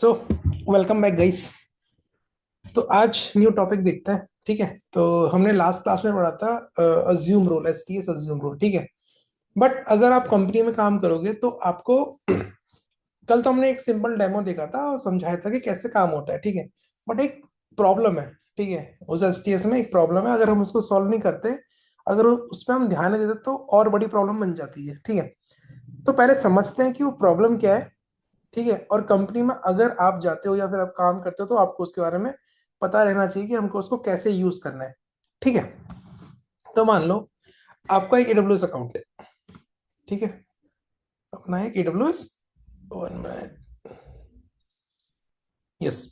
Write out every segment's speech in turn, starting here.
So welcome back guys. तो आज new topic देखते हैं। ठीक है, तो हमने लास्ट क्लास में पढ़ा था assume role, STS assume role. ठीक है, बट अगर आप कंपनी में काम करोगे तो आपको कल तो हमने एक सिंपल डेमो देखा था और समझाया था कि कैसे काम होता है। ठीक है, बट एक प्रॉब्लम है। ठीक है, उस एसटीएस में एक प्रॉब्लम है। अगर हम उसको सॉल्व नहीं करते, अगर उस पर हम ध्यान नहीं देते तो और बड़ी प्रॉब्लम बन जाती है। ठीक है, तो पहले समझते हैं कि वो प्रॉब्लम क्या है। ठीक है, और कंपनी में अगर आप जाते हो या फिर आप काम करते हो तो आपको उसके बारे में पता रहना चाहिए कि हमको उसको कैसे यूज करना है। ठीक है, तो मान लो आपका एक एडब्ल्यूएस अकाउंट है। ठीक है, अपना एक एडब्ल्यूएस, वन मिनट, यस,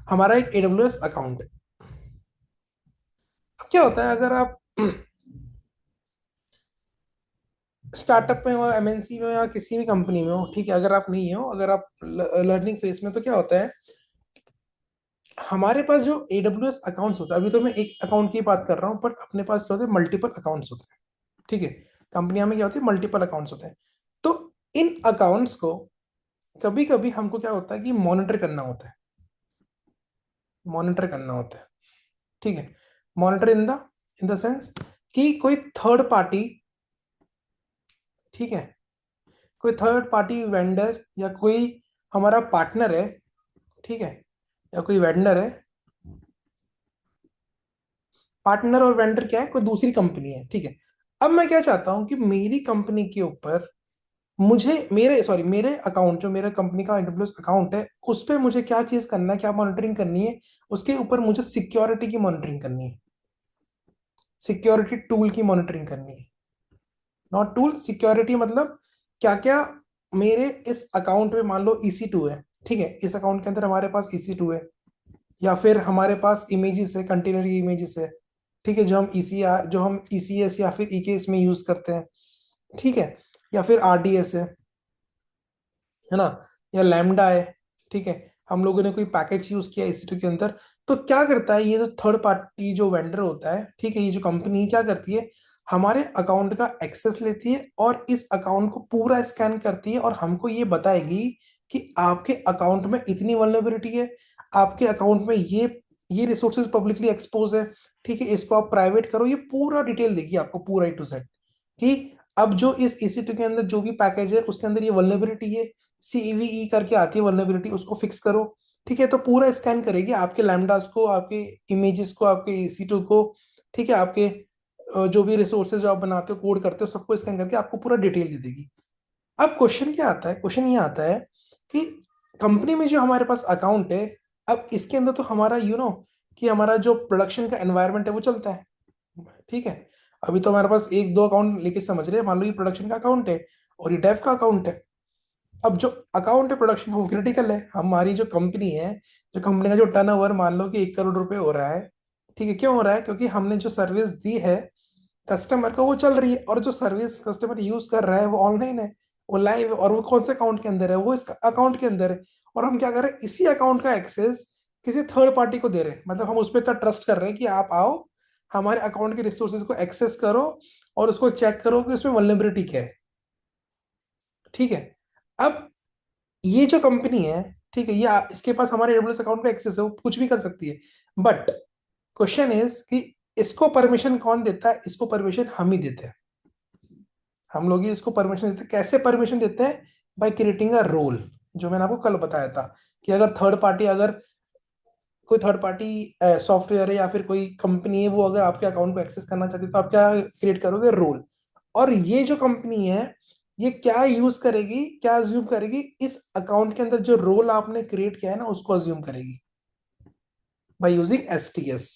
हमारा एक एडब्ल्यूएस अकाउंट है। अब क्या होता है अगर आप स्टार्टअप में हो, एमएनसी में हो, या किसी भी कंपनी में हो। ठीक है, अगर आप नहीं हो, अगर आप लर्निंग फेज में, तो क्या होता है हमारे पास जो एडब्ल्यूएस अकाउंट्स होता है, अभी तो मैं एक अकाउंट की बात कर रहा हूँ, बट अपने पास क्या होते हैं, मल्टीपल अकाउंट्स होते हैं। ठीक है, कंपनियां में क्या होती है, मल्टीपल अकाउंट्स होते हैं। तो इन अकाउंट्स को कभी कभी हमको क्या होता है कि मॉनिटर करना होता है। मॉनिटर करना होता है। ठीक है, मॉनिटर इन द सेंस कि कोई थर्ड पार्टी, ठीक है, कोई थर्ड पार्टी वेंडर या कोई हमारा पार्टनर है। ठीक है, या कोई वेंडर है। पार्टनर और वेंडर क्या है, कोई दूसरी कंपनी है। ठीक है, अब मैं क्या चाहता हूं कि मेरी कंपनी के ऊपर मुझे मेरे अकाउंट, जो मेरा कंपनी का AWS अकाउंट है, उस पे मुझे क्या चीज करना है, क्या मॉनिटरिंग करनी है। उसके ऊपर मुझे सिक्योरिटी की मॉनिटरिंग करनी है, सिक्योरिटी टूल की मॉनिटरिंग करनी है। नॉट टूल, सिक्योरिटी मतलब क्या क्या मेरे इस अकाउंट में, मान लो EC2 है। ठीक है, इस अकाउंट के अंदर हमारे पास EC2 है, या फिर हमारे पास इमेजेस है, कंटेनर की इमेजेस है। ठीक है, जो हम ECS या फिर EKS में यूज करते हैं। ठीक है, या फिर RDS है ना, या लैम्डा है। ठीक है, हम लोगों ने कोई पैकेज यूज किया EC2 के अंदर। तो क्या करता है ये जो थर्ड पार्टी जो वेंडर होता है, ठीक है, ये जो कंपनी क्या करती है, हमारे अकाउंट का एक्सेस लेती है और इस अकाउंट को पूरा स्कैन करती है और हमको ये बताएगी कि आपके अकाउंट में इतनी वल्नरेबिलिटी है, आपके अकाउंट में ये रिसोर्सेज पब्लिकली एक्सपोज है। ठीक है, इसको आप प्राइवेट करो, ये पूरा डिटेल देगी आपको, पूरा A to Z, कि अब जो इस EC2 के अंदर जो भी पैकेज है उसके अंदर ये वल्नरेबिलिटी है, CVE करके आती है वल्नरेबिलिटी, उसको फिक्स करो। ठीक है, तो पूरा स्कैन करेगी आपके लैम्डास को, आपके इमेजेस को, आपके EC2 को। ठीक है, आपके जो भी रिसोर्सेज जो आप बनाते हो, कोड करते हो, सबको स्कैन करके आपको पूरा डिटेल दे देगी। अब क्वेश्चन क्या आता है, क्वेश्चन ये आता है कि कंपनी में जो हमारे पास अकाउंट है, अब इसके अंदर तो हमारा कि हमारा जो प्रोडक्शन का एनवायरनमेंट है वो चलता है। ठीक है, अभी तो हमारे पास एक दो अकाउंट लेके समझ रहे हैं, मान लो ये प्रोडक्शन का अकाउंट है और ये डेव का अकाउंट है। अब जो अकाउंट है प्रोडक्शन वो क्रिटिकल है, हमारी जो कंपनी है, जो कंपनी का जो टर्नओवर मान लो कि 1 करोड़ रुपए हो रहा है। ठीक है, क्यों हो रहा है, क्योंकि हमने जो सर्विस दी है कस्टमर को वो चल रही है, और जो सर्विस कस्टमर यूज कर रहा है वो ऑनलाइन है, वो लाइव है, और वो कौन से अकाउंट के अंदर है, वो इस अकाउंट के अंदर है। और हम क्या कर रहे हैं, इसी अकाउंट का एक्सेस किसी थर्ड पार्टी को दे रहे हैं। मतलब हम उस पर इतना ट्रस्ट कर रहे हैं कि आप आओ, हमारे अकाउंट के रिसोर्सेज को एक्सेस करो और उसको चेक करो कि उसमें वल्नरेबिलिटी क्या है। ठीक है, अब ये जो कंपनी है, ठीक है, ये इसके पास हमारे AWS अकाउंट का एक्सेस है, वो कुछ भी कर सकती है। बट क्वेश्चन इज कि इसको परमिशन कौन देता है, इसको परमिशन हम ही देते हैं। हम लोग ही इसको परमिशन देते हैं। कैसे परमिशन देते हैं, बाय क्रिएटिंग अ रोल, जो मैंने आपको कल बताया था, कि अगर थर्ड पार्टी, अगर कोई थर्ड पार्टी सॉफ्टवेयर है या फिर कोई कंपनी है, वो अगर आपके अकाउंट को एक्सेस करना चाहती है तो आप क्या क्रिएट करोगे, रोल। और ये जो कंपनी है, ये क्या यूज करेगी, क्या अज्यूम करेगी, इस अकाउंट के अंदर जो रोल आपने क्रिएट किया है ना, उसको अज्यूम करेगी बाय यूजिंग STS।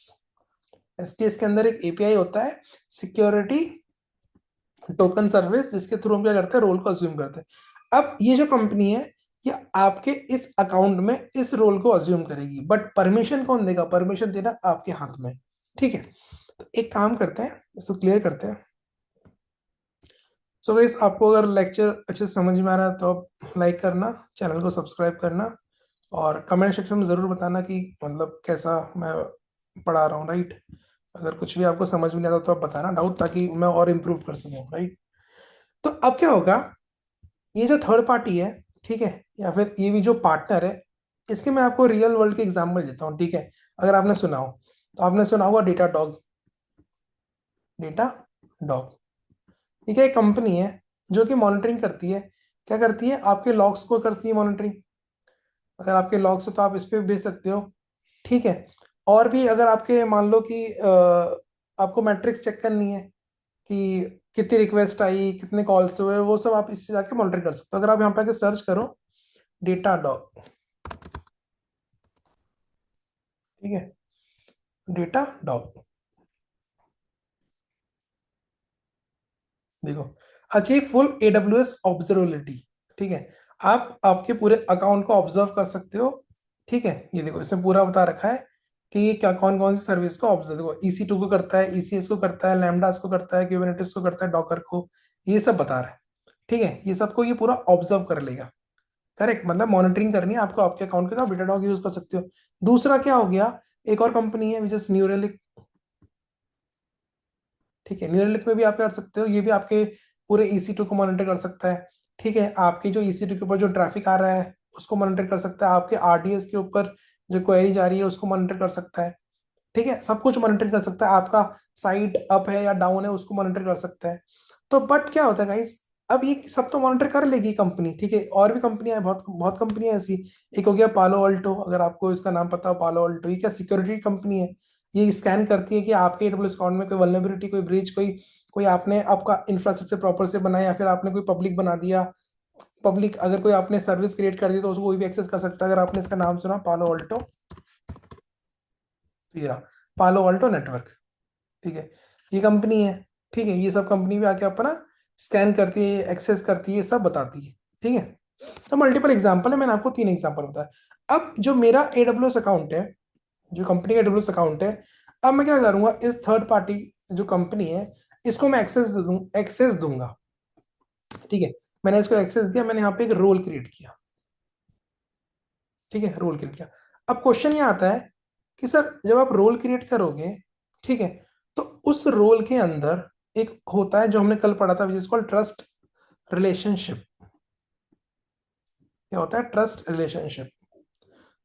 STS के अंदर एक API होता है, सिक्योरिटी टोकन सर्विस, जिसके थ्रू हम क्या करते हैं, रोल को अज्यूम करते हैं। अब ये जो कंपनी है, ये आपके इस अकाउंट में इस रोल को अज्यूम करेगी, बट परमिशन कौन देगा, परमिशन देना आपके हाथ में। ठीक है, तो एक काम करते हैं, इसको क्लियर करते हैं। सो गाइस, आपको अगर लेक्चर अच्छे से समझ में आ रहा है तो आप लाइक करना, चैनल को सब्सक्राइब करना, और कमेंट सेक्शन में ज़रूर बताना कि मतलब कैसा मैं पढ़ा रहा हूँ, राइट। अगर कुछ भी आपको समझ में नहीं आता तो आप बताना डाउट, ताकि मैं और इम्प्रूव कर सकूँ, राइट। तो अब क्या होगा, ये जो थर्ड पार्टी है, ठीक है, या फिर ये भी जो पार्टनर है, इसके मैं आपको रियल वर्ल्ड के एग्जांपल देता हूँ, ठीक है। अगर आपने सुना हो तो आपने सुना होगा डेटा डॉग। डेटा डॉग, ठीक है, एक कंपनी है जो कि मॉनिटरिंग करती है। क्या करती है? आपके लॉग्स को करती है मॉनिटरिंग। अगर आपके लॉग्स हो तो आप इस पे भेज सकते हो, ठीक है। और भी अगर आपके मान लो कि आपको मैट्रिक्स चेक करनी है कि कितनी रिक्वेस्ट आई, कितने कॉल्स हुए, वो सब आप इससे जाके मॉनिटर कर सकते हो। अगर आप यहाँ पे आके सर्च करो डेटा डॉग, ठीक है, डेटा डॉग, देखो, अचीव फुल एडब्ल्यूएस ऑब्जर्वेबिलिटी, ठीक है। आप आपके पूरे अकाउंट को ऑब्जर्व कर सकते हो, ठीक है। ये देखो इसमें पूरा बता रखा है कि ये क्या कौन कौन सी सर्विस को ऑब्जर्व, देखो EC2 को करता है, ECS को करता है, लैम्डास को करता है, क्यूबरनेटिस को करता है, डॉकर को, ये सब बता रहा है, ठीक है। ये सबको ये पूरा ऑब्जर्व कर लेगा। करेक्ट, मतलब मॉनिटरिंग करनी है आपको आपके अकाउंट के, तो आप डेटाडॉग यूज कर सकते हो। दूसरा क्या हो गया, एक और कंपनी है विच इज न्यूरेलिक, ठीक है। न्यूरेलिक में भी आप कर सकते हो, ये भी आपके पूरे EC2 को मॉनिटर कर सकता है, ठीक है। आपके जो EC2 के ऊपर जो ट्रैफिक आ रहा है उसको मॉनिटर कर सकता है, आपके RDS के ऊपर जो क्वेरी जा रही है उसको मॉनिटर कर सकता है, ठीक है। सब कुछ मॉनिटर कर सकता है, आपका साइट अप है या डाउन है उसको मॉनिटर कर सकता है। तो बट क्या होता है गाइस, अब ये सब तो मॉनिटर कर लेगी कंपनी, ठीक है। और भी कंपनियां हैं, बहुत बहुत कंपनियां ऐसी। एक हो गया पालो अल्टो, अगर आपको इसका नाम पता हो, पालो अल्टो, ये क्या सिक्योरिटी कंपनी है। ये स्कैन करती है कि आपके AWS अकाउंट में कोई वल्नरेबिलिटी, कोई ब्रीच, कोई कोई आपने आपका इंफ्रास्ट्रक्चर प्रॉपर से बनाया या फिर आपने कोई पब्लिक बना दिया। पब्लिक अगर कोई आपने सर्विस क्रिएट कर दी तो उसको कोई भी एक्सेस कर सकता है। अगर आपने इसका नाम सुना पालो अल्टो, तो ये रहा पालो अल्टो नेटवर्क, ठीक है। ये कंपनी है, ठीक है। ये सब कंपनी भी आके अपना स्कैन करती है, एक्सेस करती है, सब बताती है, ठीक है। तो मल्टीपल एग्जांपल है, मैंने आपको 3 एग्जांपल बताया। अब जो मेरा AWS अकाउंट है, जो कंपनी का AWS अकाउंट है, अब मैं क्या करूंगा, इस थर्ड पार्टी जो कंपनी है इसको मैं एक्सेस दूंगा, ठीक है। मैंने इसको एक्सेस दिया, मैंने यहाँ पे एक रोल क्रिएट किया, ठीक है, रोल क्रिएट किया। अब क्वेश्चन ये आता है कि सर जब आप रोल क्रिएट करोगे, ठीक है, तो उस रोल के अंदर एक होता है जो हमने कल पढ़ा था, जिसको ट्रस्ट रिलेशनशिप। क्या होता है? Trust relationship.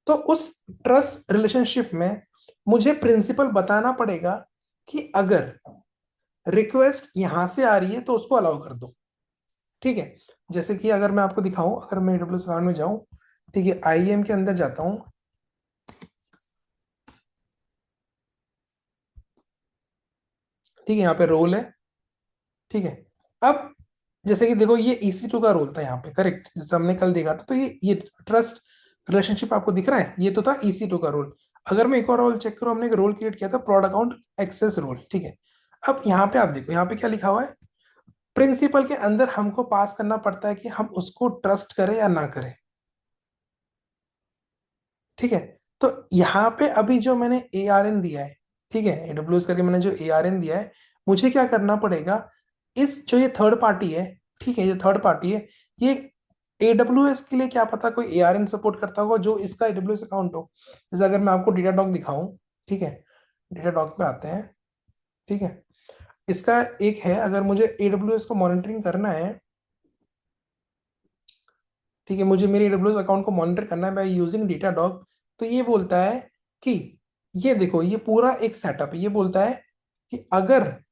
तो उस ट्रस्ट रिलेशनशिप में मुझे प्रिंसिपल बताना पड़ेगा कि अगर रिक्वेस्ट यहां से आ रही है तो उसको अलाउ कर दो, ठीक है। जैसे कि अगर मैं आपको दिखाऊं, अगर मैं AWS अकाउंट में जाऊं, ठीक है, IAM के अंदर जाता हूं, ठीक है, यहाँ पे रोल है, ठीक है। अब जैसे कि देखो ये EC2 का रोल था यहाँ पे, करेक्ट, जैसे हमने कल देखा था। तो ये ट्रस्ट रिलेशनशिप आपको दिख रहा है, ये तो था EC2 का रोल। अगर मैं एक और रोल चेक करूँ, हमने एक रोल क्रिएट किया था प्रोड अकाउंट एक्सेस रोल, ठीक है। अब यहाँ पे आप देखो, यहाँ पे क्या लिखा हुआ है, प्रिंसिपल के अंदर हमको पास करना पड़ता है कि हम उसको ट्रस्ट करें या ना करें, ठीक है। तो यहाँ पे अभी जो मैंने ARN दिया है, ठीक है, AWS करके मैंने जो ARN दिया है, मुझे क्या करना पड़ेगा, इस जो ये थर्ड पार्टी है, ठीक है, ये थर्ड पार्टी है, ये AWS के लिए क्या पता कोई ARN सपोर्ट करता होगा जो इसका AWS अकाउंट हो। जैसे अगर मैं आपको डेटा डॉग दिखाऊं, ठीक है, डेटा डॉग पे आते हैं, ठीक है। इसका एक है, अगर मुझे AWS को मॉनिटरिंग करना है, ठीक है, मुझे मेरे AWS अकाउंट को मॉनिटर करना है बाय यूजिंग डेटा डॉग, तो ये बोलता है कि ये देखो, ये पूरा एक सेटअप है। ये बोलता है कि अगर,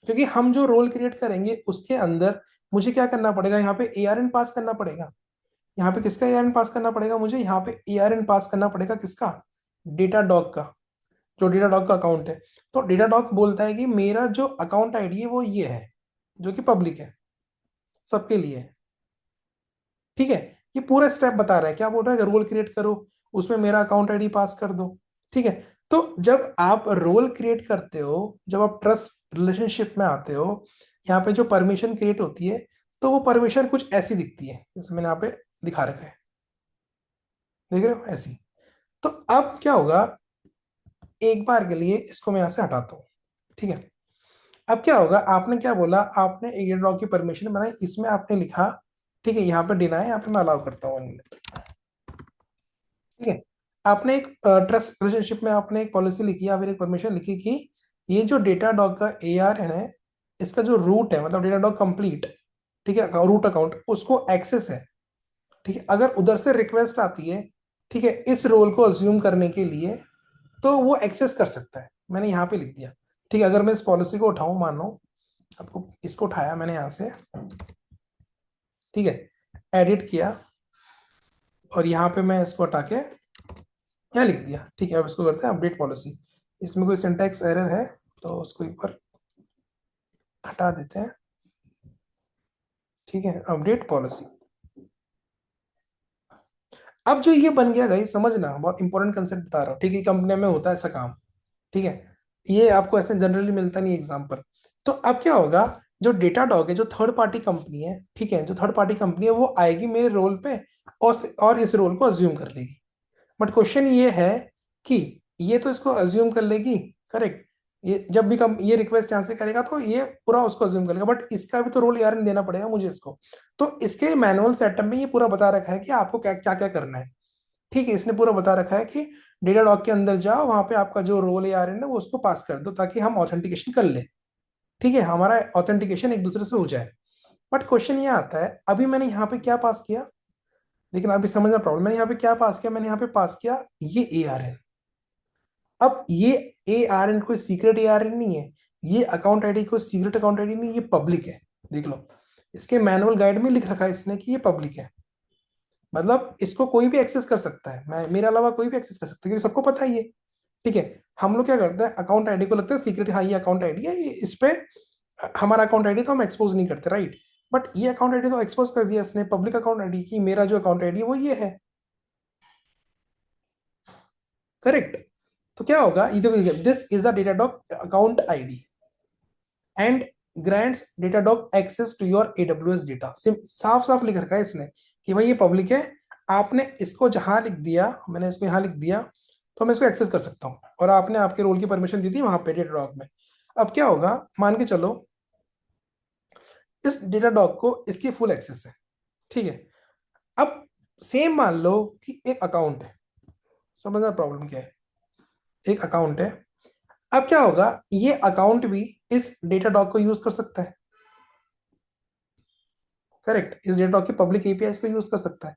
क्योंकि हम जो रोल क्रिएट करेंगे उसके अंदर मुझे क्या करना पड़ेगा, यहाँ पे ARN पास करना पड़ेगा। यहाँ पे किसका ARN पास करना पड़ेगा मुझे, यहाँ पे ARN पास करना पड़ेगा किसका, डेटा डॉग का, जो डेटा डॉग का अकाउंट है। तो डेटा डॉग बोलता है कि मेरा जो अकाउंट ID है वो ये है, जो कि पब्लिक है, सबके लिए है, ठीक है। ये पूरा स्टेप बता रहा है, क्या बोल रहा है, रोल क्रिएट करो, उसमें मेरा अकाउंट ID पास कर दो, ठीक है। तो जब आप रोल क्रिएट करते हो, जब आप ट्रस्ट रिलेशनशिप में आते हो, यहाँ पे जो परमिशन क्रिएट होती है, तो वो परमिशन कुछ ऐसी दिखती है, जैसे मैंने यहाँ पे दिखा रखा है, देख रहे हो ऐसी। तो अब क्या होगा, एक बार के लिए इसको मैं यहाँ से हटाता हूँ, ठीक है। अब क्या होगा, आपने क्या बोला, आपने एक लॉग की परमिशन बनाई, इसमें आपने लिखा, ठीक है, यहाँ पे डिनाई, यहाँ पे मैं अलाउ करता हूँ, ठीक है। आपने एक ट्रस्ट रिलेशनशिप में आपने एक पॉलिसी लिखी या फिर एक परमिशन लिखी कि ये जो डेटा डॉग का ARN है, इसका जो रूट है, मतलब डेटा डॉग कंप्लीट, ठीक है, रूट अकाउंट उसको एक्सेस है, ठीक है। अगर उधर से रिक्वेस्ट आती है ठीक है, इस रोल को अज्यूम करने के लिए तो वो एक्सेस कर सकता है। मैंने यहाँ पे लिख दिया। ठीक है, अगर मैं इस पॉलिसी को उठाऊं, मानो आपको इसको उठाया मैंने यहाँ से, ठीक है, एडिट किया और यहाँ पे मैं इसको हटा के यहाँ लिख दिया। ठीक है, अब इसको करते हैं अपडेट पॉलिसी। इसमें कोई सिंटैक्स एरर है तो उसको एक बार हटा देते हैं। ठीक है, अपडेट पॉलिसी। अब जो ये बन गया गाइस, समझना बहुत इंपॉर्टेंट कंसेप्ट बता रहा हूँ। ठीक है, कंपनी में होता है ऐसा काम। ठीक है, ये आपको ऐसे जनरली मिलता नहीं एग्जाम पर। तो अब क्या होगा, जो डेटा डॉग है, जो थर्ड पार्टी कंपनी है, ठीक है, जो थर्ड पार्टी कंपनी है, वो आएगी मेरे रोल पे और इस रोल को अज्यूम कर लेगी। बट क्वेश्चन ये है कि ये तो इसको अज्यूम कर लेगी, करेक्ट। ये जब भी कम ये रिक्वेस्ट यहाँ से करेगा तो ये पूरा उसको अज्यूम करेगा, बट इसका भी तो रोल यार देना पड़ेगा मुझे इसको। तो इसके मैनुअल सेटअप में ये पूरा बता रखा है कि आपको क्या क्या क्या करना है। ठीक है, इसने पूरा बता रखा है कि डेटा डॉग के अंदर जाओ, वहां पे आपका जो रोल है यार है ना, वो उसको पास कर दो ताकि हम ऑथेंटिकेशन कर ले। ठीक है, हमारा ऑथेंटिकेशन एक दूसरे से हो जाए। बट क्वेश्चन ये आता है, अभी मैंने यहाँ पे क्या पास किया, लेकिन अभी समझना प्रॉब्लम, मैंने यहाँ पे क्या पास किया, मैंने यहाँ पे पास किया ये ARN। अब ये ARN कोई सीक्रेट ARN नहीं है, ये अकाउंट आईडी कोई सीक्रेट अकाउंट आईडी नहीं, ये पब्लिक है। देख लो, इसके मैनुअल गाइड में लिख रखा है इसने कि ये पब्लिक है। मतलब इसको कोई भी एक्सेस कर सकता है, मैं मेरे अलावा कोई भी एक्सेस कर सकता है, क्योंकि सबको पता है ये। ठीक है, हम लोग क्या करते हैं, अकाउंट आईडी को लगता है सीक्रेट, हाँ ये अकाउंट आईडी है, ये इस पे हमारा अकाउंट आईडी तो हम एक्सपोज नहीं करते, राइट। बट ये अकाउंट आईडी तो एक्सपोज कर दिया इसने, पब्लिक अकाउंट आईडी की मेरा जो अकाउंट आईडी है वो ये है, करेक्ट। तो क्या होगा, this is a Datadog account ID and grants Datadog access to your AWS data. साफ साफ लिख रखा है इसने कि भाई ये पब्लिक है, आपने इसको जहां लिख दिया, मैंने इसको यहां लिख दिया, तो मैं इसको एक्सेस कर सकता हूँ, और आपने आपके रोल की परमिशन दी थी वहां पे डेटाडॉग में। अब क्या होगा, मान के चलो इस डेटाडॉग को इसकी फुल एक्सेस है। ठीक है, अब सेम मान लो कि एक अकाउंट है, समझना प्रॉब्लम क्या है, एक अकाउंट है। अब क्या होगा, ये अकाउंट भी इस डेटाडॉग को यूज कर सकता है, करेक्ट, इस डेटाडॉग की पब्लिक एपीआई को यूज कर सकता है।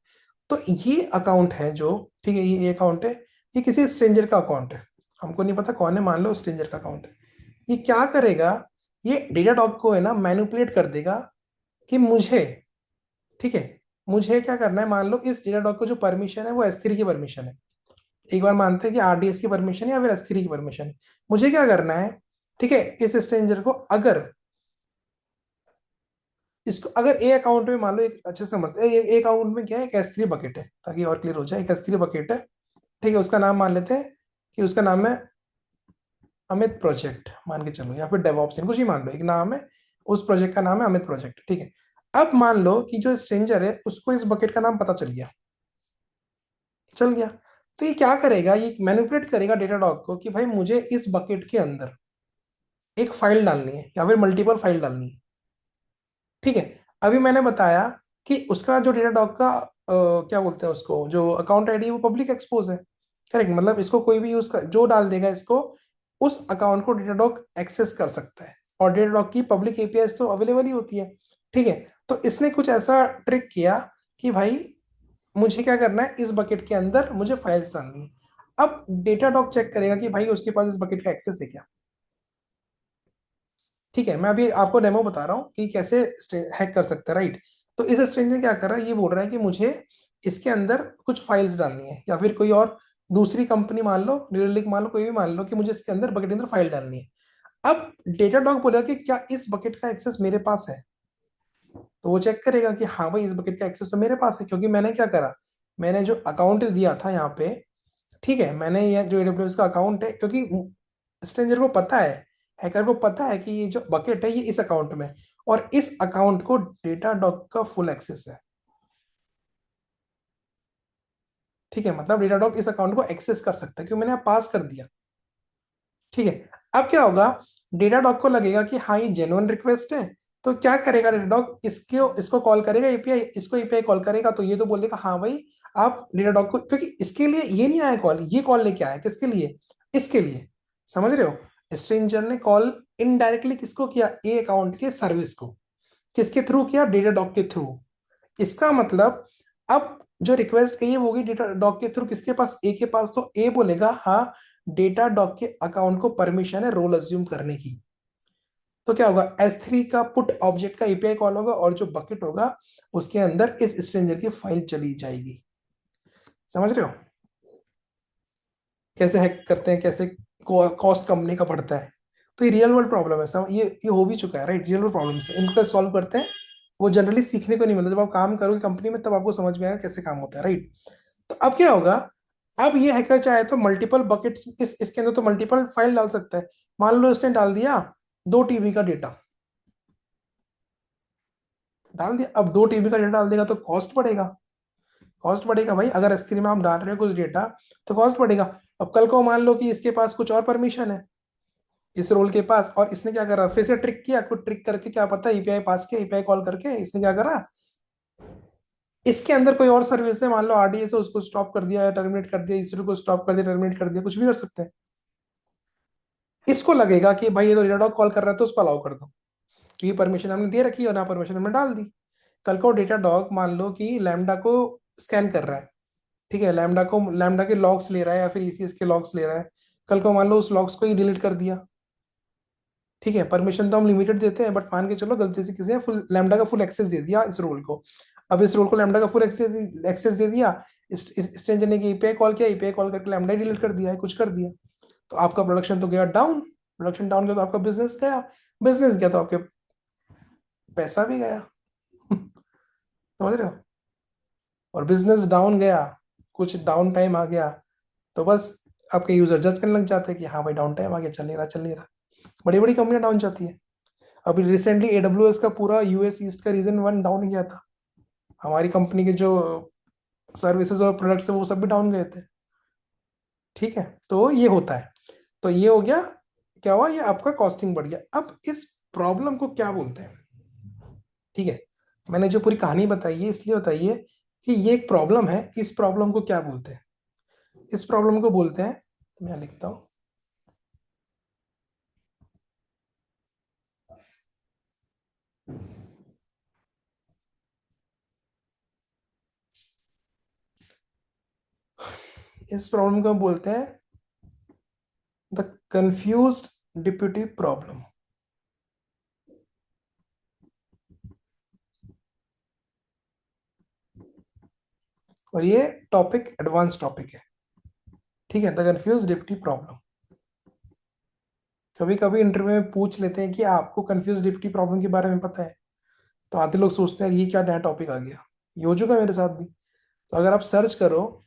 तो ये अकाउंट है जो, ठीक है, ये अकाउंट है, ये किसी स्ट्रेंजर का अकाउंट है, हमको नहीं पता कौन है, मान लो स्ट्रेंजर का अकाउंट है। ये क्या करेगा, ये डेटाडॉग को है ना मैनिपुलेट कर देगा कि मुझे, ठीक है, मुझे क्या करना है, मान लो इस डेटाडॉग को जो परमिशन है वो S3 की परमिशन है। एक बार मानते हैं कि RDS की परमिशन है या फिर S3 की परमिशन है। मुझे क्या करना है, ठीक है, इस स्ट्रेंजर को अगर इसको अगर ए अकाउंट में, मान लो एक अच्छे से समझते हैं, ए अकाउंट में क्या है, एक S3 बकेट है, ताकि और क्लियर हो जाए, एक S3 बकेट है। ठीक है, उसका नाम मान लेते हैं कि उसका नाम है अमित प्रोजेक्ट, मान के चलो, या फिर डेवॉप्स, कुछ ही मान लो, एक नाम है, उस प्रोजेक्ट का नाम है अमित प्रोजेक्ट। ठीक है, अब मान लो कि जो स्ट्रेंजर है उसको इस बकेट का नाम पता चल गया, चल गया। तो ये क्या करेगा, ये मैनिपुलेट करेगा डेटाडॉग को कि भाई मुझे इस बकेट के अंदर एक फाइल डालनी है या फिर मल्टीपल फाइल डालनी है। ठीक है, अभी मैंने बताया कि उसका जो डेटाडॉग का क्या बोलते हैं उसको, जो अकाउंट आईडी है वो पब्लिक एक्सपोज है, करेक्ट। मतलब इसको कोई भी यूज कर, जो डाल देगा इसको, उस अकाउंट को डेटाडॉग एक्सेस कर सकता है, और डेटाडॉग की पब्लिक एपीआई तो अवेलेबल ही होती है। ठीक है, तो इसने कुछ ऐसा ट्रिक किया कि भाई मुझे क्या करना है, इस बकेट के अंदर मुझे फाइल्स डालनी है। अब डेटाडॉग चेक करेगा कि भाई उसके पास इस बकेट का एक्सेस है क्या। ठीक है, मैं अभी आपको डेमो बता रहा हूँ कि कैसे हैक कर सकते हैं, राइट। तो इस स्ट्रेंजर क्या कर रहा है, ये बोल रहा है कि मुझे इसके अंदर कुछ फाइल्स डालनी है, या फिर कोई और दूसरी कंपनी मान लो, न्यूरेलिक मान लो, कोई भी मान लो, कि मुझे इसके अंदर बकेट के अंदर फाइल डालनी है। अब डेटाडॉग बोलेगा कि क्या इस बकेट का एक्सेस मेरे पास है, तो वो चेक करेगा कि हाँ भाई इस बकेट का एक्सेस तो मेरे पास है, क्योंकि मैंने क्या करा, मैंने जो अकाउंट दिया था यहाँ पे, ठीक है, मैंने ये जो AWS का अकाउंट है, क्योंकि स्ट्रेंजर को पता है, हैकर को पता है कि ये जो बकेट है ये इस अकाउंट में, और इस अकाउंट को डेटाडॉग का फुल एक्सेस है। ठीक है, मतलब डेटाडॉग इस अकाउंट को एक्सेस कर सकता है क्योंकि मैंने पास कर दिया। ठीक है, अब क्या होगा, डेटाडॉग को लगेगा कि हाँ ये जेन्युइन रिक्वेस्ट है, तो क्या करेगा डेटाडॉग, इसको इसको कॉल करेगा एपीआई, इसको एपीआई कॉल करेगा, तो ये तो बोल देगा हाँ भाई आप डेटाडॉग को, क्योंकि इसके लिए ये नहीं आया कॉल, ये कॉल लेके आया किसके लिए, इसके लिए, समझ रहे हो। स्ट्रेंजर ने कॉल इनडायरेक्टली किसको किया, ए अकाउंट के सर्विस को, किसके थ्रू किया, डेटाडॉग के थ्रू। इसका मतलब अब जो रिक्वेस्ट गई है वो होगी डेटा डॉग के थ्रू किसके पास, ए के पास। तो ए बोलेगा हाँ डेटा डॉग के अकाउंट को परमिशन है रोल अज्यूम करने की। तो क्या होगा, S3 का पुट ऑब्जेक्ट का एपीआई कॉल होगा और जो बकेट होगा उसके अंदर इस स्ट्रेंजर की फाइल चली जाएगी। समझ रहे हो कैसे हैक करते हैं, कैसे कॉस्ट कंपनी का बढ़ता है। तो ये रियल वर्ल्ड प्रॉब्लम है, ये हो भी चुका है राइट, रियल वर्ल्ड प्रॉब्लम है, इनको कैसे सॉल्व करते हैं। वो जनरली सीखने को नहीं मिलता, जब आप काम करोगे कंपनी में तब आपको समझ में आएगा कैसे काम होता है राइट। तो अब क्या होगा, अब ये हैकर चाहे तो मल्टीपल बकेट्स इसके अंदर तो मल्टीपल फाइल डाल सकता है। मान लो इसने डाल दिया 2 TB का डेटा, डाल दिया। अब 2 TB का डेटा डाल देगा तो कॉस्ट बढ़ेगा, कॉस्ट बढ़ेगा भाई, अगर S3 में हम डाल रहे हैं कुछ डेटा तो कॉस्ट बढ़ेगा। अब कल को मान लो कि इसके पास कुछ और परमिशन है इस रोल के पास, और इसने क्या करा, फिर से ट्रिक किया, कुछ ट्रिक करके, क्या पता एपीआई पास किया, एपीआई कॉल करके इसने क्या करा, इसके अंदर कोई और सर्विस है मान लो RDS है, उसको स्टॉप कर दिया या टर्मिनेट कर दिया, इस को स्टॉप कर दिया, टर्मिनेट कर दिया, कुछ भी कर सकते हैं। इसको लगेगा कि भाई ये तो डेटा कॉल कर रहा है तो उसको अलाउ कर दो, क्योंकि परमिशन हमने दे रखी है और ना परमिशन हमने डाल दी। कल को डेटा डॉग मान लो कि लैम्डा को स्कैन कर रहा है, ठीक है, लैम्डा के लॉग्स ले रहा है या फिर ECS के लॉग्स ले रहा है। कल को मान लो उस लॉग्स को ही डिलीट कर दिया, ठीक है, परमिशन तो हम लिमिटेड देते हैं, बट मान के चलो गलती से किसी ने फुल लैम्डा का फुल एक्सेस दे दिया इस रोल को। अब इस रोल को लैम्डा का फुल एक्सेस एक्सेस दे दिया, इस स्ट्रेंजर ने एपीआई कॉल किया, एपीआई कॉल करके लैम्डा डिलीट कर दिया है, कुछ कर दिया, तो आपका प्रोडक्शन तो गया डाउन, प्रोडक्शन डाउन गया तो आपका बिजनेस गया, बिजनेस गया तो आपके पैसा भी गया। समझ रहे हो, और बिजनेस डाउन गया, कुछ डाउन टाइम आ गया, तो बस आपके यूजर जज करने लग जाते हैं कि हाँ भाई डाउन टाइम आ गया, चल नहीं रहा, चल नहीं रहा। बड़ी बड़ी कंपनियां डाउन जाती है। अभी रिसेंटली AWS का पूरा US ईस्ट का रीजन 1 डाउन गया था, हमारी कंपनी के जो सर्विसेज और प्रोडक्ट्स है वो सब भी डाउन गए थे। ठीक है, तो ये होता है। तो ये हो गया, क्या हुआ, ये आपका कॉस्टिंग बढ़ गया। अब इस प्रॉब्लम को क्या बोलते हैं, ठीक है, मैंने जो पूरी कहानी बताई है इसलिए बताइए कि ये एक प्रॉब्लम है, इस प्रॉब्लम को क्या बोलते हैं, इस प्रॉब्लम को बोलते हैं, मैं लिखता हूं, इस प्रॉब्लम को बोलते हैं द कंफ्यूज्ड डिप्यूटी प्रॉब्लम। और ये टॉपिक एडवांस टॉपिक है, ठीक है, द कंफ्यूज डिप्टी प्रॉब्लम। कभी कभी इंटरव्यू में पूछ लेते हैं कि आपको कंफ्यूज डिप्टी प्रॉब्लम के बारे में पता है, तो आधे लोग सोचते हैं ये क्या नया टॉपिक आ गया। ये हो चुका है मेरे साथ भी। तो अगर आप सर्च करो,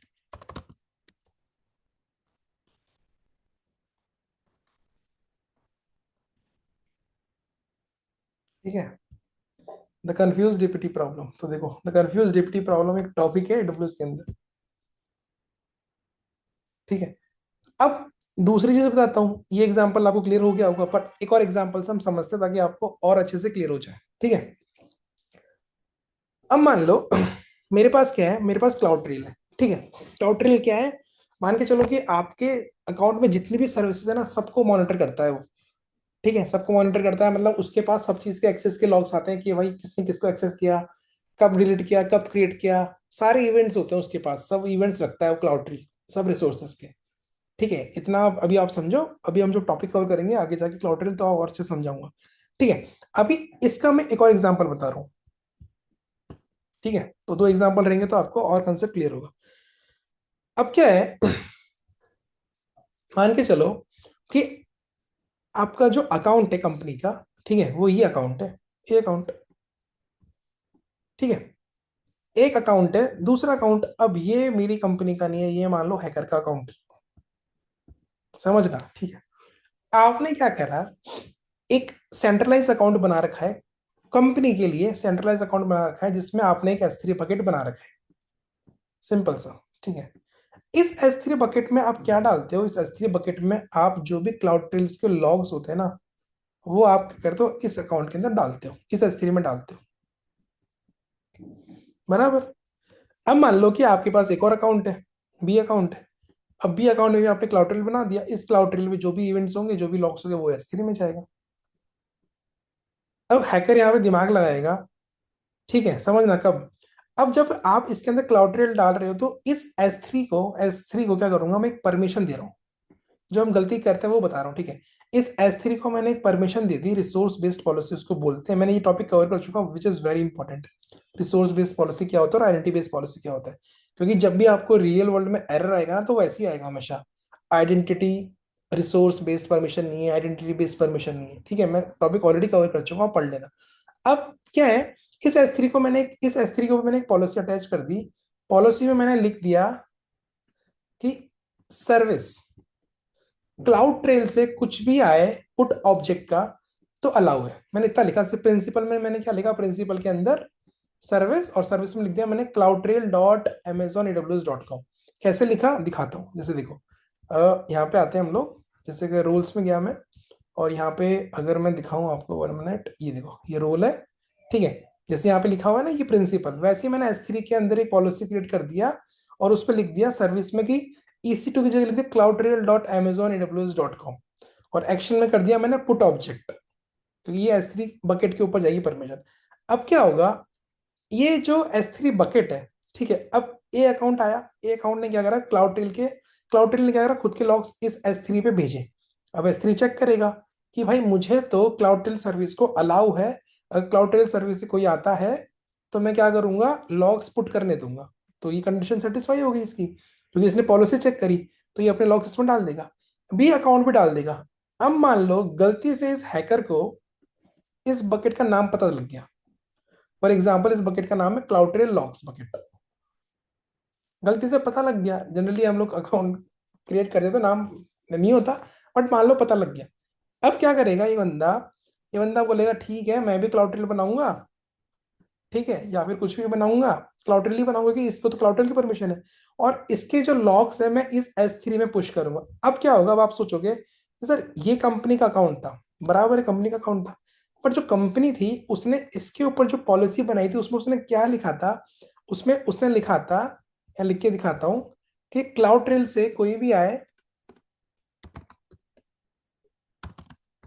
ठीक है, द कंफ्यूज डिप्टी प्रॉब्लम, तो देखो द कंफ्यूज डिप्टी प्रॉब्लम एक टॉपिक है AWS के अंदर, ठीक है। अब दूसरी चीज बताता हूँ, ये एग्जांपल आपको क्लियर हो गया होगा, पर एक और एग्जांपल से हम समझते हैं ताकि आपको और अच्छे से क्लियर हो जाए, ठीक है। अब मान लो मेरे पास क्या है, मेरे पास क्लाउड ट्रेल है, ठीक है। क्लाउड ट्रेल क्या है, मान के चलो कि आपके अकाउंट में जितनी भी सर्विसेज है ना सबको मॉनिटर करता है वो, ठीक है, सबको मॉनिटर करता है, मतलब उसके पास सब चीज के एक्सेस के लॉग्स आते हैं कि भाई किसने किसको एक्सेस किया, कब डिलीट किया, कब क्रिएट किया, सारे इवेंट्स होते हैं उसके पास, सब इवेंट्स रखता है वो क्लाउड ट्री, सब रिसोर्सेज के, ठीक है। इतना अभी आप समझो, अभी हम जो टॉपिक कवर करेंगे आगे जाके क्लाउड ट्री तो और अच्छे से समझाऊंगा, ठीक है। अभी इसका मैं एक और एग्जांपल बता रहा हूँ, ठीक है, तो 2 एग्जांपल रहेंगे तो आपको और कंसेप्ट क्लियर होगा। अब क्या है, मान के चलो कि आपका जो अकाउंट है कंपनी का, ठीक है, वो ये अकाउंट है, ये अकाउंट, ठीक है, एक अकाउंट है, दूसरा अकाउंट, अब ये मेरी कंपनी का नहीं है, ये मान लो हैकर का अकाउंट, समझना, ठीक है। आपने क्या करा, एक सेंट्रलाइज अकाउंट बना रखा है, कंपनी के लिए सेंट्रलाइज अकाउंट बना रखा है जिसमें आपने एक S3 बकेट बना रखा है, सिंपल सा, ठीक है। इस S3 बकेट में आप क्या डालते हो, इस S3 बकेट में आप जो भी क्लाउड ट्रेल्स के लॉग्स होते हैं ना, वो आप क्या करते हो, इस अकाउंट के अंदर डालते हो, इस S3 में डालते हो, बराबर। अब मान लो कि आपके पास एक और अकाउंट है, बी अकाउंट है। अब बी अकाउंट में भी आपने क्लाउड ट्रेल बना दिया, इस क्लाउड ट्रेल में जो भी इवेंट्स होंगे, जो भी लॉग्स होंगे, वो S3 में जाएगा। अब हैकर यहाँ पे दिमाग लगाएगा, ठीक है, समझना कब, अब जब आप इसके अंदर क्लाउडरेल डाल रहे हो तो इस एस थ्री को क्या करूंगा, मैं एक परमिशन दे रहा हूँ। जो हम गलती करते हैं वो बता रहा हूँ, ठीक है। इस S3 को मैंने एक परमिशन दे दी, रिसोर्स बेस्ड पॉलिसी उसको बोलते हैं। मैंने ये टॉपिक कवर कर चुका हूँ, which is very important. Resource based policy क्या होता है और आइडेंटिटी बेस्ड पॉलिसी क्या होता है। क्योंकि जब भी आपको रियल वर्ल्ड में एरर आएगा ना, तो वैसे ही आएगा हमेशा। आइडेंटिटी रिसोर्स बेस्ड परमिशन नहीं है, आइडेंटिटी बेस्ड परमिशन नहीं है, ठीक है। मैं टॉपिक ऑलरेडी कवर कर चुका हूँ, पढ़ लेना। अब क्या है, इस S3 को मैंने एक पॉलिसी अटैच कर दी। पॉलिसी में मैंने लिख दिया कि सर्विस क्लाउड ट्रेल से कुछ भी आए पुट ऑब्जेक्ट का तो अलाउ है। मैंने इतना लिखा। से प्रिंसिपल में मैंने क्या लिखा, प्रिंसिपल के अंदर सर्विस, और सर्विस में लिख दिया मैंने cloud trail dot Amazon AWS.com। कैसे लिखा दिखाता हूँ, जैसे देखो, यहाँ पे आते हैं हम लोग। जैसे कि रोल्स में गया मैं, और यहाँ पे अगर मैं दिखाऊं आपको 1 मिनट, ये देखो ये रोल है, ठीक है। जैसे यहाँ पे लिखा हुआ है ना ये प्रिंसिपल, वैसे ही मैंने S3 के अंदर एक पॉलिसी क्रिएट कर दिया, और उस पर लिख दिया सर्विस में कि EC2 की जगह लिख दिया cloud trail dot Amazon AWS.com। और एक्शन में कर दिया मैंने पुट ऑब्जेक्ट, तो ये S3 बकेट के ऊपर जाएगी परमिशन। अब क्या होगा, ये जो S3 बकेट है, ठीक है। अब ए अकाउंट आया, ए अकाउंट ने क्या करा, क्लाउड ट्रेल ने क्या करा, खुद के लॉग्स इस S3 पे भेजे। अब S3 चेक करेगा कि भाई मुझे तो क्लाउड ट्रेल सर्विस को अलाउ है, अगर क्लाउड ट्रेल सर्विस से कोई आता है तो मैं क्या करूंगा, लॉग्स पुट करने दूंगा। तो ये कंडीशन सेटिस्फाई होगी इसकी, क्योंकि इसने पॉलिसी चेक करी, तो ये अपने लॉग्स इसमें डाल देगा, बी अकाउंट भी डाल देगा। अब मान लो गलती से इस हैकर को इस बकेट का नाम पता लग गया। फॉर एग्जाम्पल इस बकेट का नाम है क्लाउड ट्रेल लॉग्स बकेट। गलती से पता लग गया, जनरली हम लोग अकाउंट क्रिएट करते तो नाम नहीं होता, बट मान लो पता लग गया। अब क्या करेगा ये बंदा बोलेगा ठीक है मैं भी क्लाउड ट्रेल बनाऊंगा, ठीक है, या फिर कुछ भी बनाऊंगा, क्लाउड ट्रेल ही बनाऊंगा कि इसको तो क्लाउड ट्रेल की परमिशन है, और इसके जो लॉग्स है मैं इस S3 में पुश करूंगा। अब क्या होगा, अब आप सोचोगे सर ये कंपनी का अकाउंट था, बराबर है कंपनी का अकाउंट था, पर जो कंपनी थी उसने इसके ऊपर जो पॉलिसी बनाई थी उसमें उसने क्या लिखा था, उसमें उसने लिखा था, या लिख के दिखाता हूं, कि क्लाउड ट्रेल से कोई भी आए,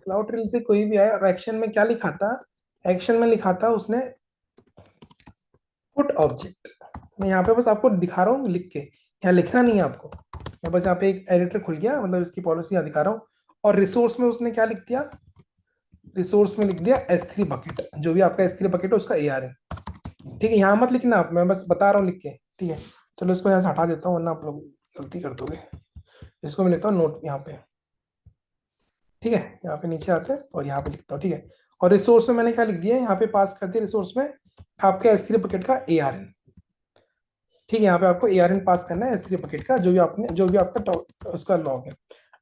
क्लाउड ट्रेल से कोई भी आए, और एक्शन में क्या लिखा था, एक्शन में लिखा था उसने पुट ऑब्जेक्ट। मैं यहाँ पे बस आपको दिखा रहा हूँ लिख के, यहाँ लिखना नहीं है आपको। मैं बस यहाँ पे एक एडिटर खुल गया, मतलब इसकी पॉलिसी यहाँ दिखा रहा हूँ। और रिसोर्स में उसने क्या लिख दिया, रिसोर्स में लिख दिया S3 बकेट, जो भी आपका S3 बकेट है उसका AR है, ठीक है। यहाँ मत लिखना आप, मैं बस बता रहा हूँ लिख के, ठीक है। चलो इसको यहाँ से हटा देता हूँ, वरना आप लोग गलती कर दोगे। इसको मैं लेता हूँ नोट यहाँ पे, ठीक है। यहाँ पे नीचे आते हैं और यहाँ पे लिखता हूँ, ठीक है। और रिसोर्स में मैंने क्या लिख दिया है, यहाँ पे पास कर दिया रिसोर्स में आपके S3 बकेट का ARN, ठीक है। यहाँ पे आपको ARN पास करना है S3 बकेट का, जो भी आपका उसका लॉग है।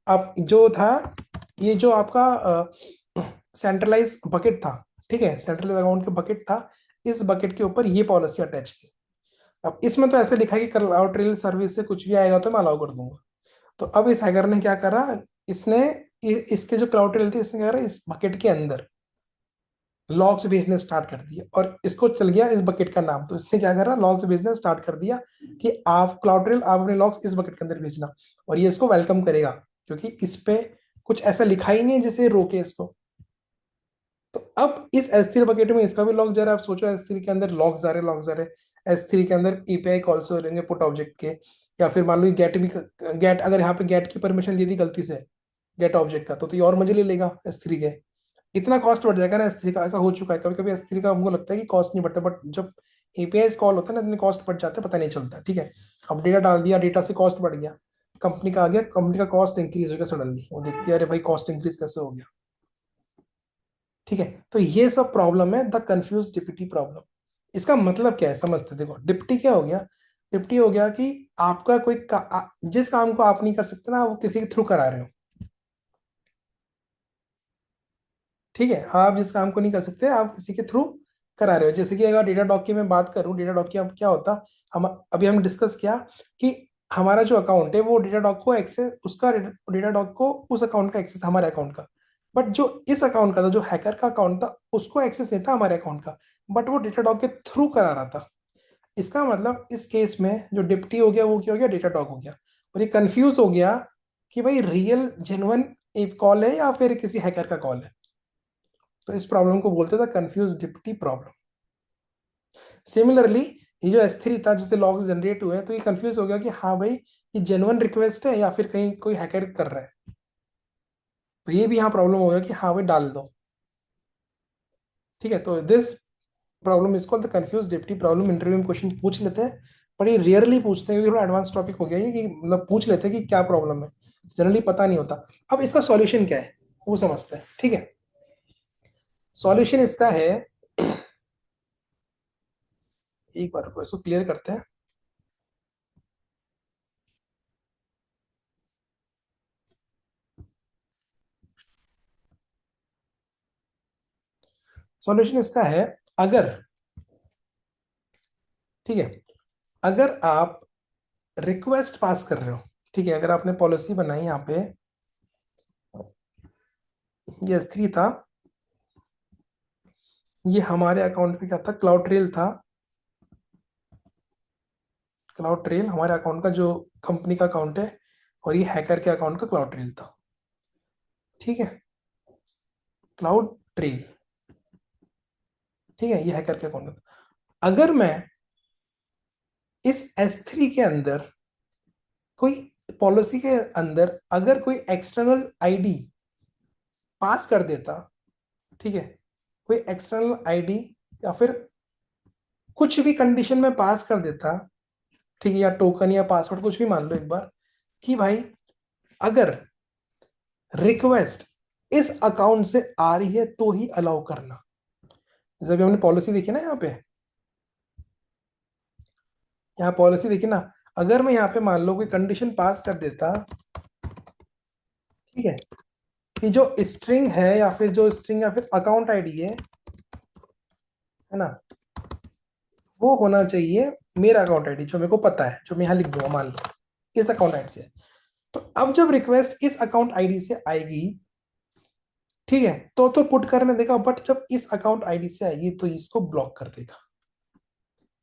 अब जो था, ये जो आपका सेंट्रलाइज बकेट था, ठीक है, सेंट्रलाइज अकाउंट का बकेट था, इस बकेट के ऊपर ये पॉलिसी अटैच थी। अब इसमें तो ऐसे लिखा है कि क्लाउड ट्रेल सर्विस से कुछ भी आएगा तो मैं अलाउ कर दूंगा। तो अब इस हैकर ने क्या करा, इसने इसके जो क्लाउड ट्रेल थी इसने क्या करा, इस बकेट के अंदर लॉग्स भेजने स्टार्ट कर दिया, और इसको चल गया इस बकेट का नाम, तो इसने क्या करा, लॉग्स भेजना स्टार्ट कर दिया कि आप क्लाउड ट्रेल आप अपने लॉग्स इस बकेट के अंदर भेजना, और ये इसको वेलकम करेगा, क्योंकि इस पे कुछ ऐसा लिखा ही नहीं है जिसे रोके इसको। तो अब इस S3 बकेट में इसका भी लॉग जा रहा है। आप सोचो S3 के अंदर लॉग्स आ रहे S3 के अंदर API कॉल्स हो रहेंगे पुट ऑब्जेक्ट के, या फिर मान लो गेट, अगर यहाँ पे गेट की परमिशन दे दी गलती से गेट ऑब्जेक्ट का, तो ये और मजे ले लेगा S3 के। इतना कॉस्ट बढ़ जाएगा ना S3 का, ऐसा हो चुका है। कभी कभी S3 का हमको लगता है कि कॉस्ट नहीं बढ़ता, बट जब API कॉल होता है ना, इतने कॉस्ट बढ़ जाते हैं पता नहीं चलता, ठीक है। अब डेटा डाल दिया, डेटा से कॉस्ट बढ़ गया, कंपनी का आ गया, कंपनी का कॉस्ट इंक्रीज हो गया सडनली, वो देखती है अरे भाई कॉस्ट इंक्रीज कैसे हो गया, ठीक है। तो ये सब प्रॉब्लम है, द कंफ्यूज डिप्टी प्रॉब्लम। इसका मतलब क्या है समझते, देखो डिप्टी क्या हो गया, डिप्टी हो गया कि आपका जिस काम को आप नहीं कर सकते ना, वो किसी के थ्रू करा रहे हो, ठीक है। आप जिस काम को नहीं कर सकते आप किसी के थ्रू करा रहे हो। जैसे कि अगर डेटा डॉग की मैं बात करूं, डेटा डॉग की अब क्या होता, हम अभी हम डिस्कस किया कि हमारा जो अकाउंट है वो डेटा डॉग को एक्सेस, उसका डेटा डॉग को उस अकाउंट का एक्सेस हमारे अकाउंट का, बट जो इस अकाउंट का था, जो हैकर का अकाउंट था, उसको एक्सेस नहीं था हमारे अकाउंट का, बट वो डेटा डॉग के थ्रू करा रहा था। इसका मतलब इस केस में जो डिप्टी हो गया वो क्या हो गया, डेटा डॉग हो गया, और ये कंफ्यूज हो गया कि भाई रियल जेन्युइन एक कॉल है या फिर किसी हैकर का कॉल है। तो इस प्रॉब्लम को बोलते थे कंफ्यूज डिप्टी प्रॉब्लम। सिमिलरली ये जो S3 था जिससे लॉग्स जनरेट हुए हैं, तो ये कंफ्यूज हो गया कि हाँ भाई ये जेन्युइन रिक्वेस्ट है या फिर कहीं कोई हैकर कर रहा है। तो ये भी यहाँ प्रॉब्लम हो गया कि हाँ भाई डाल दो। ठीक है, तो this problem is called the confuse deputy problem. Interview में क्वेश्चन पूछ लेते हैं, पर ये रियरली पूछते हैं, क्योंकि थोड़ा एडवांस टॉपिक हो गया ये, कि मतलब पूछ लेते हैं कि क्या प्रॉब्लम है, जनरली पता नहीं होता। अब इसका सॉल्यूशन क्या है वो समझते हैं। ठीक है, सॉल्यूशन इसका है, एक बार को इसको क्लियर करते हैं। सॉल्यूशन इसका है, अगर, ठीक है, अगर आप रिक्वेस्ट पास कर रहे हो, ठीक है, अगर आपने पॉलिसी बनाई यहाँ पे, ये S3 था, ये हमारे अकाउंट पे क्या था, क्लाउड ट्रेल था। क्लाउड ट्रेल हमारे अकाउंट का जो कंपनी का अकाउंट है, और ये हैकर के अकाउंट का क्लाउड ट्रेल था। ठीक है, क्लाउड ट्रेल, ठीक है, ये हैकर के अकाउंट का। अगर मैं इस S3 के अंदर कोई पॉलिसी के अंदर अगर कोई एक्सटर्नल आईडी पास कर देता, ठीक है, कोई एक्सटर्नल आईडी या फिर कुछ भी कंडीशन में पास कर देता, ठीक है, या टोकन या पासवर्ड कुछ भी मान लो एक बार, कि भाई अगर रिक्वेस्ट इस अकाउंट से आ रही है तो ही अलाउ करना। जैसे अभी हमने पॉलिसी देखी ना यहाँ पे, यहाँ पॉलिसी देखी ना, अगर मैं यहाँ पे मान लो कोई कंडीशन पास कर देता, ठीक है, कि जो स्ट्रिंग है या फिर जो स्ट्रिंग या फिर अकाउंट आईडी है ना, वो होना चाहिए मेरा अकाउंट आईडी, जो मेरे को पता है, जो मैं यहाँ लिख दूंगा, मान लो इस अकाउंट आईडी से। तो अब जब रिक्वेस्ट इस अकाउंट आईडी से आएगी, ठीक है, तो पुट करने देगा, बट जब इस अकाउंट आईडी से आएगी तो इसको ब्लॉक कर देगा।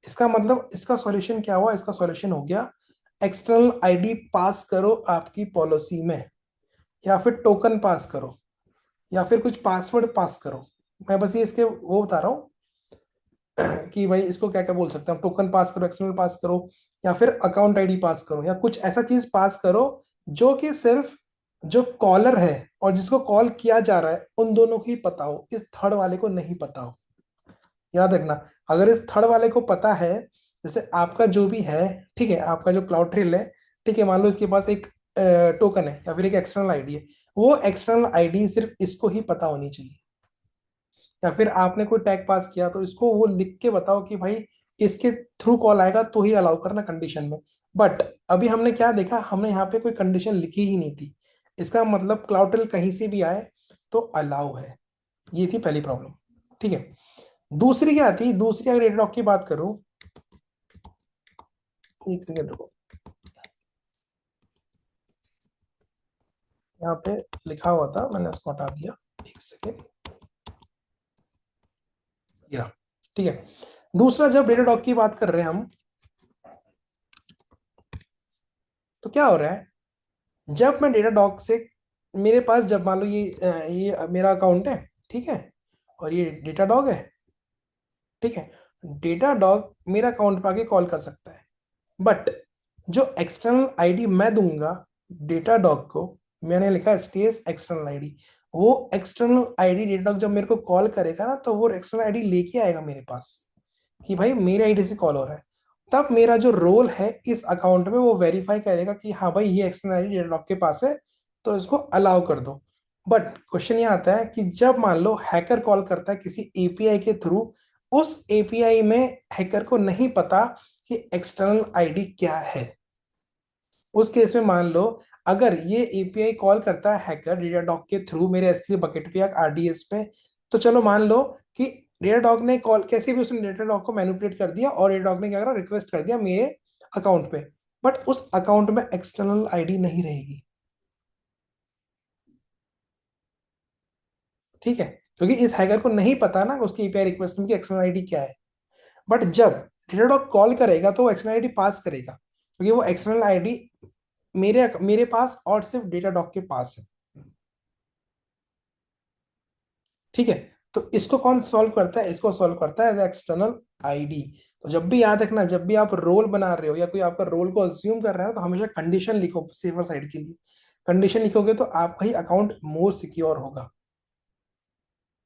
इसका मतलब इसका सॉल्यूशन क्या हुआ, इसका सॉल्यूशन हो गया, एक्सटर्नल आईडी पास करो आपकी पॉलिसी में, या फिर टोकन पास करो, या फिर कुछ पासवर्ड पास करो। मैं बस ये इसके वो बता रहा हूँ कि भाई इसको क्या क्या बोल सकते हैं, टोकन पास करो, एक्सटर्नल पास करो, या फिर अकाउंट आईडी पास करो, या कुछ ऐसा चीज पास करो जो कि सिर्फ जो कॉलर है और जिसको कॉल किया जा रहा है उन दोनों को ही पता हो, इस थर्ड वाले को नहीं पता हो। याद रखना, अगर इस थर्ड वाले को पता है, जैसे आपका जो भी है, ठीक है, आपका जो क्लाउड ट्रेल है, ठीक है, मान लो इसके पास एक टोकन है या फिर एक एक्सटर्नल आईडी है, वो एक्सटर्नल आईडी सिर्फ इसको ही पता होनी चाहिए। या फिर आपने कोई टैग पास किया तो इसको वो लिख के बताओ कि भाई इसके थ्रू कॉल आएगा तो ही अलाउ करना कंडीशन में। बट अभी हमने क्या देखा, हमने यहाँ पे कोई कंडीशन लिखी ही नहीं थी, इसका मतलब क्लाउड ट्रेल कहीं से भी आए तो अलाउ है। ये थी पहली प्रॉब्लम। ठीक है, दूसरी क्या थी, दूसरी अगर डेटाडॉग की बात करूं, एक सेकेंड रुको, यहाँ पे लिखा हुआ था, मैंने उसको हटा दिया, एक सेकेंड, ये रहा। ठीक है, दूसरा जब डेटाडॉग की बात कर रहे हैं हम, तो क्या हो रहा है, जब मैं डेटाडॉग से, मेरे पास जब मान लो ये मेरा अकाउंट है, ठीक है, और ये डेटाडॉग है, ठीक है, डेटाडॉग मेरा अकाउंट पे आके कॉल कर सकता है, बट जो एक्सटर्नल आईडी मैं दूंगा डेटाडॉग को, मैंने लिखा स्टेस एक्सटर्नल आईडी, वो एक्सटर्नल आईडी डेटाडॉग जब मेरे को कॉल करेगा ना, तो वो एक्सटर्नल आईडी लेके आएगा मेरे पास, कि भाई मेरे आईडी से कॉल हो रहा है। तब मेरा जो रोल है इस अकाउंट में, वो वेरीफाई करेगा कि हाँ भाई ये एक्सटर्नल आईडी डेटाडॉग के पास है, तो इसको अलाउ कर दो। बट क्वेश्चन ये आता है कि जब मान लो हैकर कॉल करता है किसी एपीआई के थ्रू, उस एपीआई में हैकर को नहीं पता कि एक्सटर्नल आईडी क्या है। उस केस में मान लो, अगर ये एपीआई कॉल करता है हैकर डेटाडॉग के थ्रू मेरे S3 बकेट पे या आरडीएस पे, तो चलो मान लो कि डेटाडॉग ने कॉल, कैसे भी उसने डेटाडॉग को मैनिपुलेट कर दिया और डेटाडॉग ने क्या करा, रिक्वेस्ट कर दिया मेरे अकाउंट पे, बट उस अकाउंट में एक्सटर्नल आईडी नहीं रहेगी। ठीक है, क्योंकि इस हैकर को नहीं पता ना उसकी एपीआई रिक्वेस्ट में कि एक्सटर्नल आईडी क्या है। बट जब डेटाडॉग कॉल करेगा तो वो एक्सटर्नल आईडी पास करेगा, क्योंकि वो एक्सटर्नल आईडी मेरे मेरे पास और सिर्फ डेटाडॉग के पास है। ठीक है, तो इसको कौन सॉल्व करता है? इसको सॉल्व करता है एज एक्सटर्नल आईडी। तो जब भी याद रखना, जब भी आप रोल बना रहे हो या कोई आपका रोल को अज्यूम कर रहा है तो हमेशा कंडीशन लिखो सेफर साइड के लिए। कंडीशन लिखोगे तो आपका ही अकाउंट मोर सिक्योर होगा।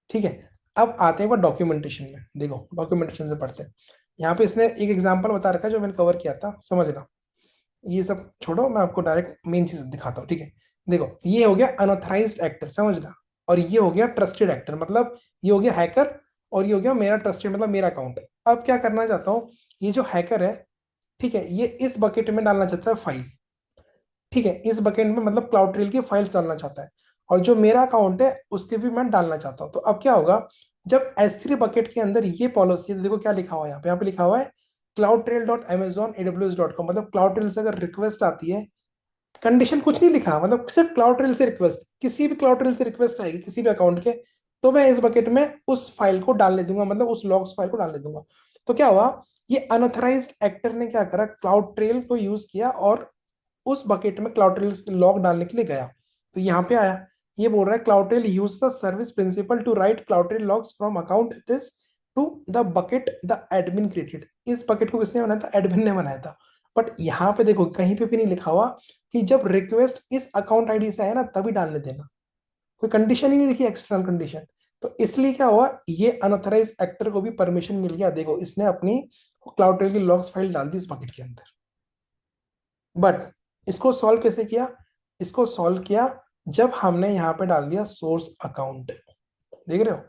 ठीक है। अब आते हैं डॉक्यूमेंटेशन में। देखो डॉक्यूमेंटेशन से पढ़ते हैं। यहाँ पे इसने एक एग्जांपल बता रखा है जो मैंने कवर किया था, समझना। ये सब छोड़ो, मैं आपको डायरेक्ट मेन चीज दिखाता हूँ। ठीक है। देखो ये हो गया अनऑथराइज्ड एक्टर, समझना। और ये हो गया ट्रस्टेड एक्टर, मतलब ये हो गया हैकर। और ये हो गया मेरा ट्रस्टेड, मतलब मेरा अकाउंट। अब क्या करना चाहता हूँ, ये जो हैकर है, ठीक है, ये इस बकेट में डालना चाहता है फाइल। ठीक है, इस बकेट में मतलब क्लाउड ट्रेल की फाइल्स डालना चाहता है। और जो मेरा अकाउंट है उसके भी मैं डालना चाहता हूँ। तो अब क्या होगा, जब S3 बकेट के अंदर ये पॉलिसी, देखो क्या लिखा हुआ है यहाँ पे लिखा हुआ है cloud trail dot Amazon AWS.com, मतलब क्लाउड ट्रेल से अगर रिक्वेस्ट आती है, कंडीशन कुछ नहीं लिखा, मतलब सिर्फ क्लाउड ट्रेल से रिक्वेस्ट, किसी भी क्लाउड ट्रेल से रिक्वेस्ट आएगी किसी भी अकाउंट के, तो मैं इस बकेट में उस फाइल को डालने दूंगा, मतलब उस लॉग्स फाइल को डालने दूंगा। तो क्या हुआ, ये अनऑथराइज्ड एक्टर ने क्या करा, क्लाउड ट्रेल को यूज किया और उस बकेट में क्लाउड ट्रेल लॉग डालने के लिए गया। तो यहाँ पे आया, ये बोल रहा है cloud trail use the service principal to write cloud trail logs from account this to the bucket the admin created. इस बकेट को किसने बनाया था? एडमिन ने बनाया था। बट यहाँ पे देखो कहीं पे भी नहीं लिखा हुआ कि जब रिक्वेस्ट इस अकाउंट आईडी से आए ना तभी डालने देना। कोई कंडीशन ही नहीं लिखी, एक्सटर्नल कंडीशन। तो इसलिए क्या हुआ, ये अनऑथराइज एक्टर को भी परमिशन मिल गया। देखो इसने अपनी क्लाउड ट्रेल की लॉग्स फाइल डाल दी इस बकेट के अंदर। बट इसको सॉल्व कैसे किया? इसको सॉल्व किया जब हमने यहाँ पे डाल दिया सोर्स अकाउंट। देख रहे हो,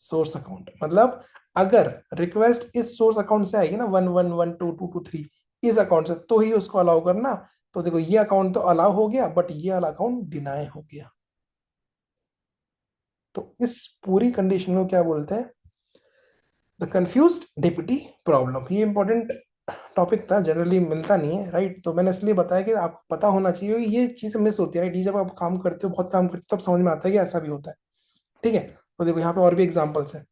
सोर्स अकाउंट मतलब अगर रिक्वेस्ट इस सोर्स अकाउंट से आएगी ना 11122223, इस अकाउंट से, तो ही उसको अलाउ करना। तो देखो ये अकाउंट तो अलाउ हो गया, बट ये वाला अकाउंट डिनाई हो गया। तो इस पूरी कंडीशन को क्या बोलते हैं? The confused deputy problem. ये इंपॉर्टेंट टॉपिक था, जनरली मिलता नहीं है, राइट? तो मैंने इसलिए बताया कि आपको पता होना चाहिए, ये चीज़ मिस होती है, राइट? ये जब आप काम करते हो, बहुत काम करते हो, तब समझ में आता है कि ऐसा भी होता है। ठीक है। तो देखो यहाँ पे और भी एग्जांपल्स है।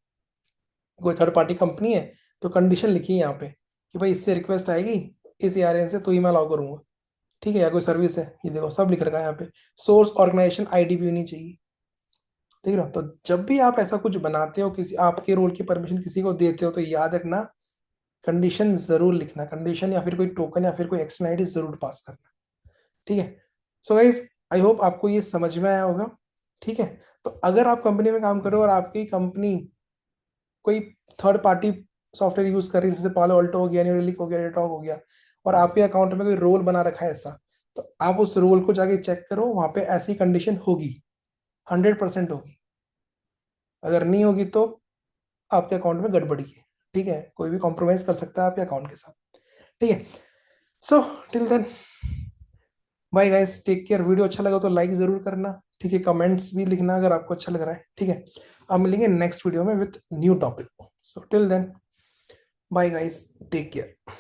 कोई थर्ड पार्टी कंपनी है, तो कंडीशन लिखी है यहाँ पे कि भाई इससे रिक्वेस्ट आएगी इस ARN से तो ही मैं अलाउ करूंगा। ठीक है, या कोई सर्विस है, ये देखो सब लिख रखा है यहाँ पे। सोर्स ऑर्गेनाइजेशन आईडी भी होनी चाहिए। देख रहे हो? तो जब भी आप ऐसा कुछ बनाते हो, किसी आपके रोल की परमिशन किसी को देते हो, तो याद रखना कंडीशन जरूर लिखना, कंडीशन या फिर कोई टोकन या फिर कोई एक्शन आईडी जरूर पास करना। ठीक है। सो गाइज, आई होप आपको ये समझ में आया होगा। ठीक है। तो अगर आप कंपनी में काम करो और आपकी कंपनी कोई थर्ड पार्टी सॉफ्टवेयर यूज कर रही है, जैसे पालो अल्टो हो गया, न्यू रिलिक हो गया, डेटॉग हो गया, और आपके अकाउंट में कोई रोल बना रखा है ऐसा, तो आप उस रोल को जाके चेक करो, वहां पे ऐसी कंडीशन होगी, 100% होगी। अगर नहीं होगी तो आपके अकाउंट में गड़बड़ी है। ठीक है, कोई भी कॉम्प्रोमाइज कर सकता है आपके अकाउंट के साथ। ठीक है। So till then, bye guys, take care. Video अच्छा लगा तो लाइक जरूर करना। ठीक है, कमेंट्स भी लिखना अगर आपको अच्छा लग रहा है। ठीक है। अब मिलेंगे नेक्स्ट वीडियो में with new topic. So till then, bye guys, take care.